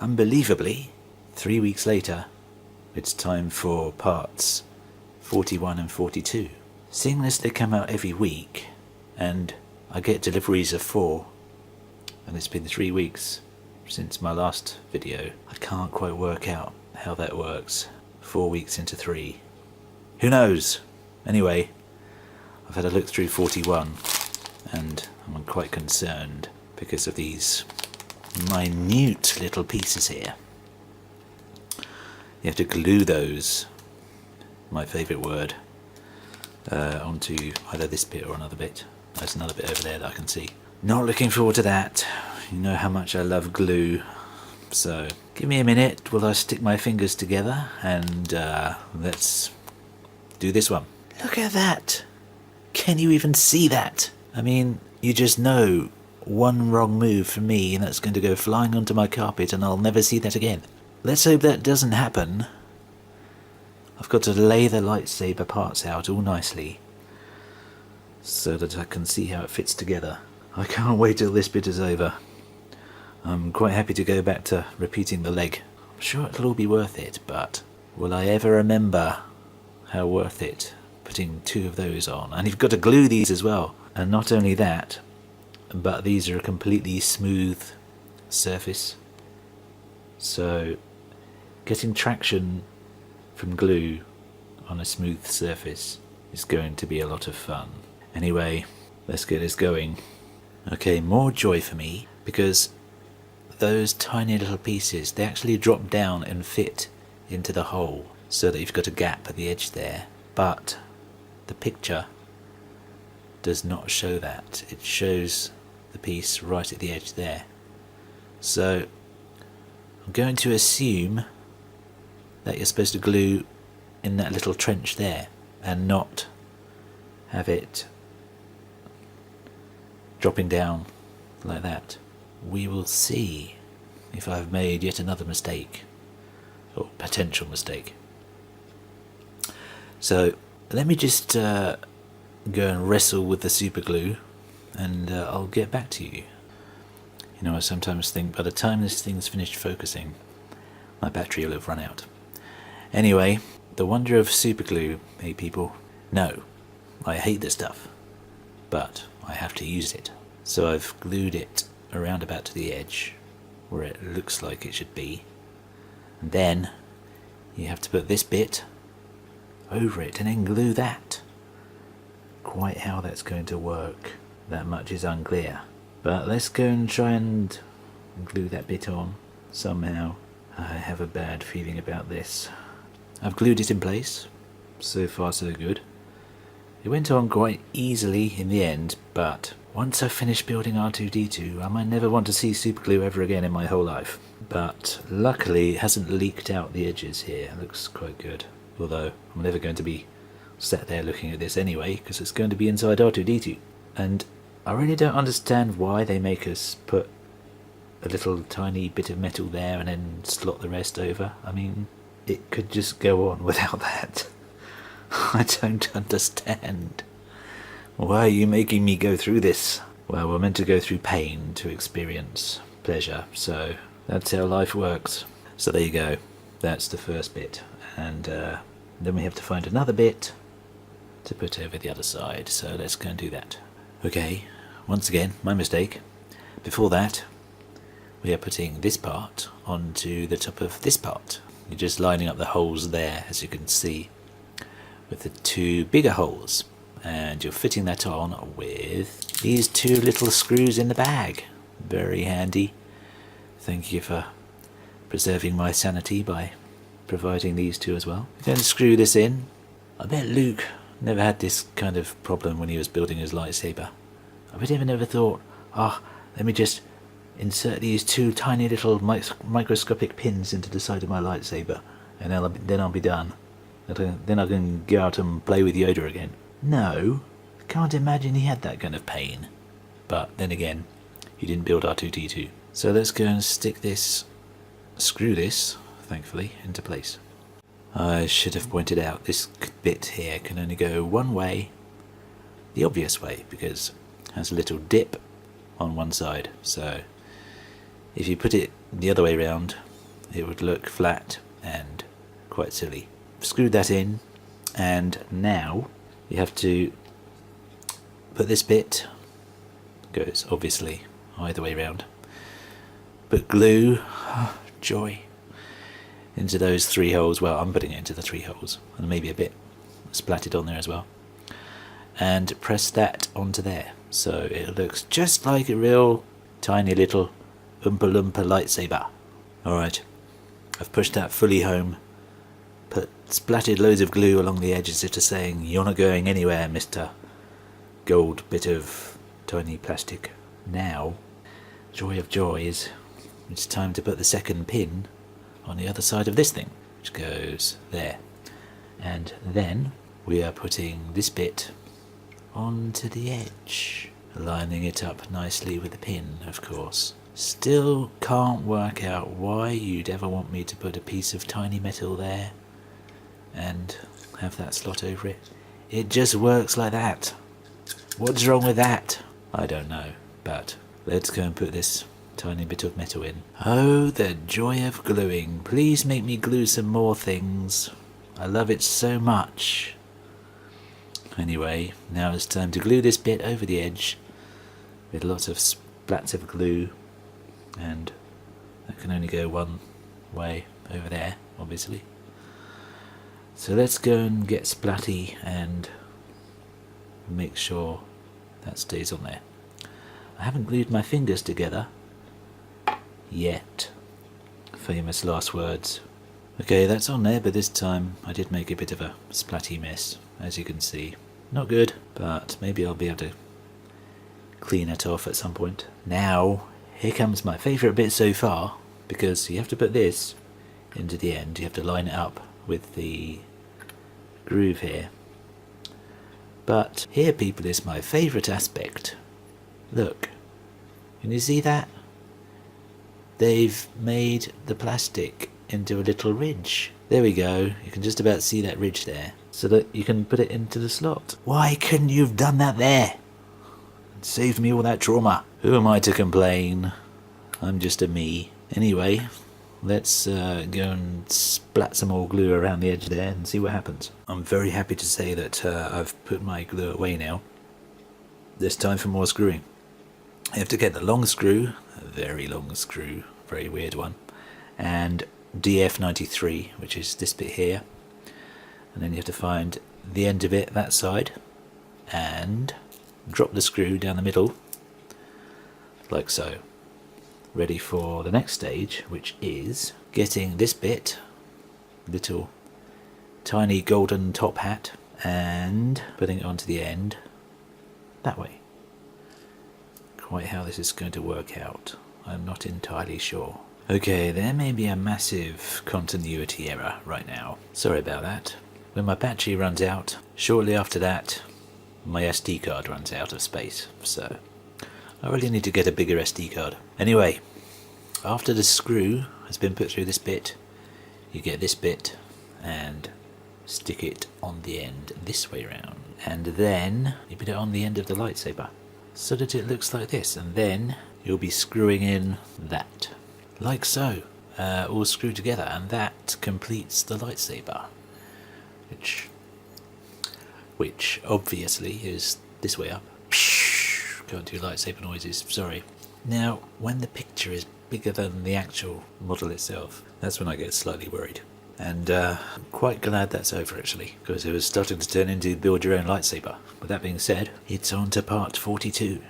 unbelievably, 3 weeks later, it's time for parts 41 and 42. Seeing as they come out every week, and I get deliveries of 4, and it's been 3 weeks since my last video, I can't quite work out how that works. 4 weeks into 3. Who knows? Anyway, I've had a look through 41, and I'm quite concerned because of these minute little pieces here. You have to glue those, my favourite word, onto either this bit or another bit. There's another bit over there that I can see. Not looking forward to that. You know how much I love glue. So give me a minute while I stick my fingers together and let's do this one. Look at that. Can you even see that? I mean, you just know one wrong move from me and that's going to go flying onto my carpet and I'll never see that again. Let's hope that doesn't happen. I've got to lay the lightsaber parts out all nicely so that I can see how it fits together. I can't wait till this bit is over. I'm quite happy to go back to repeating the leg. I'm sure it'll all be worth it, but will I ever remember how worth it putting 2 of those on? And you've got to glue these as well. And not only that, but these are a completely smooth surface. So getting traction from glue on a smooth surface is going to be a lot of fun. Anyway, let's get this going. Okay, more joy for me because those tiny little pieces, they actually drop down and fit into the hole so that you've got a gap at the edge there. But the picture does not show that. It shows the piece right at the edge there. So I'm going to assume that you're supposed to glue in that little trench there and not have it dropping down like that. We will see if I've made yet another mistake, or potential mistake. So let me just go and wrestle with the super glue and I'll get back to you. You know, I sometimes think by the time this thing's finished focusing, my battery will have run out. Anyway, the wonder of super glue, hey people. No, I hate this stuff, but I have to use it. So I've glued it around about to the edge where it looks like it should be, and then you have to put this bit over it and then glue that. Quite how that's going to work, that much is unclear, but let's go and try and glue that bit on somehow. I have a bad feeling about this. I've glued it in place, so far so good. It went on quite easily in the end, but once I finish building R2D2, I might never want to see superglue ever again in my whole life. But luckily it hasn't leaked out the edges here. It looks quite good. Although I'm never going to be sat there looking at this anyway, because it's going to be inside R2D2. And I really don't understand why they make us put a little tiny bit of metal there and then slot the rest over. I mean, it could just go on without that. I don't understand. Why are you making me go through this? Well, we're meant to go through pain to experience pleasure, so that's how life works. So there you go. That's the first bit. And then we have to find another bit to put over the other side. So let's go and do that. Okay, once again, my mistake. Before that, we are putting this part onto the top of this part. You're just lining up the holes there, as you can see, with the 2 bigger holes. And you're fitting that on with these 2 little screws in the bag. Very handy. Thank you for preserving my sanity by providing these 2 as well. We're going to screw this in. I bet Luke never had this kind of problem when he was building his lightsaber. I bet he never thought, let me just insert these 2 tiny little microscopic pins into the side of my lightsaber and then I'll be done. Then I can go out and play with Yoda again. No, I can't imagine he had that kind of pain. But then again, he didn't build R2D2. So let's go and screw this, thankfully, into place. I should have pointed out this bit here can only go one way, the obvious way, because it has a little dip on one side. So If you put it the other way around, it would look flat and quite silly. Screwed that in, and now you have to put this bit, goes obviously either way around, put glue, joy, into those 3 holes. Well, I'm putting it into the 3 holes, and maybe a bit splatted on there as well, and press that onto there so it looks just like a real tiny little Oompa Loompa lightsaber. Alright, I've pushed that fully home, splatted loads of glue along the edges as if saying, "You're not going anywhere, Mr. Gold bit of tiny plastic." Now, joy of joys, it's time to put the second pin on the other side of this thing, which goes there. And then we are putting this bit onto the edge, lining it up nicely with the pin, of course. Still can't work out why you'd ever want me to put a piece of tiny metal there and have that slot over it. It just works like that. What's wrong with that? I don't know, but let's go and put this tiny bit of metal in. Oh, the joy of gluing. Please make me glue some more things. I love it so much. Anyway, now it's time to glue this bit over the edge with lots of splats of glue, and that can only go one way over there, obviously. So let's go and get splatty and make sure that stays on there. I haven't glued my fingers together yet. Famous last words. Okay, that's on there, but this time I did make a bit of a splatty mess, as you can see. Not good, but maybe I'll be able to clean it off at some point. Now, here comes my favourite bit so far, because you have to put this into the end. You have to line it up with the groove here. But here, people, is my favourite aspect. Look, can you see that? They've made the plastic into a little ridge. There we go, you can just about see that ridge there, so that you can put it into the slot. Why couldn't you have done that there? It saved me all that trauma. Who am I to complain? I'm just a me. Anyway, let's go and splat some more glue around the edge there and see what happens. I'm very happy to say that I've put my glue away now. There's time for more screwing. You have to get the long screw, a very long screw, very weird one, and DF93, which is this bit here, and then you have to find the end of it, that side, and drop the screw down the middle, like so. Ready for the next stage, which is getting this bit, little tiny golden top hat, and putting it onto the end that way. Quite how this is going to work out, I'm not entirely sure. Okay, there may be a massive continuity error right now. Sorry about that. When my battery runs out, shortly after that, my SD card runs out of space. So, I really need to get a bigger SD card. Anyway, after the screw has been put through this bit, you get this bit and stick it on the end this way round. And then you put it on the end of the lightsaber, so that it looks like this. And then you'll be screwing in that. Like so, all screwed together, and that completes the lightsaber, which obviously is this way up. Can't do lightsaber noises, sorry. Now, when the picture is bigger than the actual model itself, that's when I get slightly worried. And I'm quite glad that's over, actually, because it was starting to turn into build your own lightsaber. With that being said, it's on to part 42.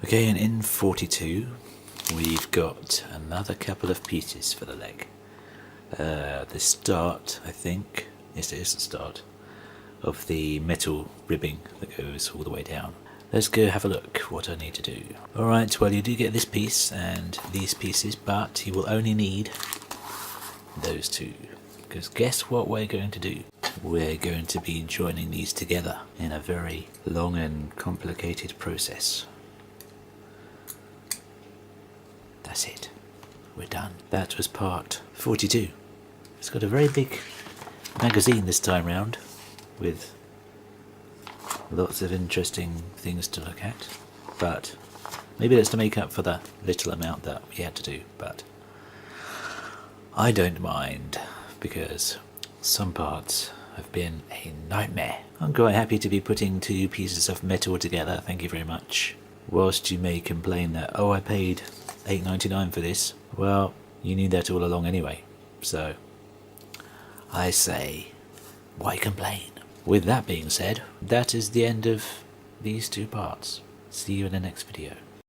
Okay, and in 42, we've got another couple of pieces for the leg. The start, I think, yes, it is the start, of the metal ribbing that goes all the way down. Let's go have a look what I need to do. Alright, well, you do get this piece and these pieces, but you will only need those two. Because guess what we're going to do? We're going to be joining these together in a very long and complicated process. That's it. We're done. That was part 42. It's got a very big magazine this time round, with lots of interesting things to look at, but Maybe that's to make up for the little amount that we had to do, but I don't mind, because some parts have been a nightmare. I'm quite happy to be putting 2 pieces of metal together, thank you very much. Whilst you may complain that, oh, I paid $8.99 for this, well, you knew that all along anyway, so I say, why complain? With that being said, that is the end of these 2 parts. See you in the next video.